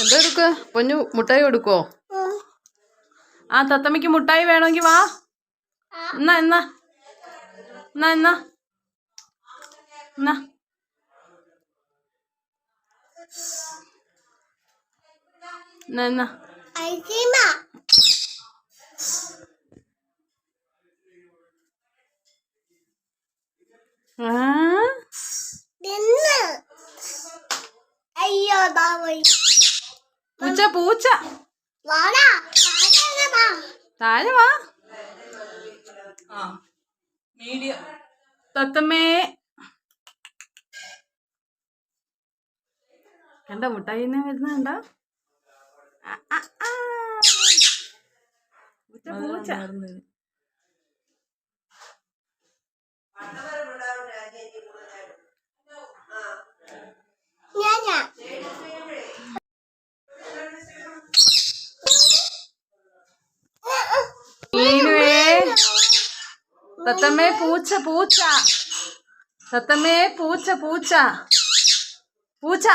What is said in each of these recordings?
എന്തെടുക്ക പൊന്നു മുട്ടായി കൊടുക്കോ? ആ തത്തമ്മയ്ക്ക് മുട്ടായി വേണമെങ്കിൽ വാ. എന്നാ എന്നാ എന്നാ എന്നാ എന്നാ എന്നാ എന്നാ പൂച്ച പൂച്ച താഴെ വാ. തത്തമ്മേ കണ്ട മുട്ടായി തന്നെ വരുന്ന കണ്ട. പൂച്ച തത്തമ്മേ പൂച്ച പൂച്ച തത്തമ്മേ പൂച്ച പൂച്ച പൂച്ച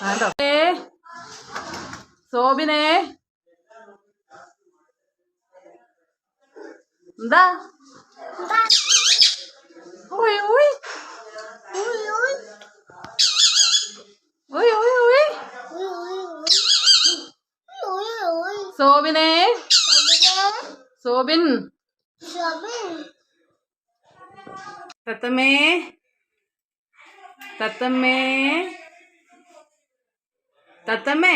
ആണ്ടോ സോബിനെ എന്താ ഓയ് ഓയ് ഓയ് ഓയ് ഓയ് സോബിനെ സോബിൻ തത്തമ്മേ തത്തമ്മേ തത്തമ്മേ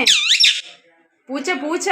പൂച്ച പൂച്ച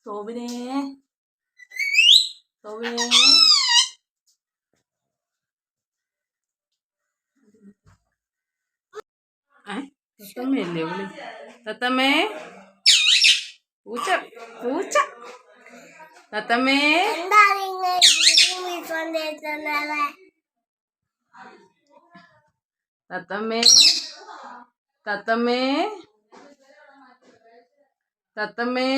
സോബിനെ സോബിനെ തത്തമ്മയല്ലേ വിളി തത്തമ്മേ പൂച്ച പൂച്ച തത്തമ്മേ തത്തമ്മേ തത്തമ്മേ തത്തമ്മേ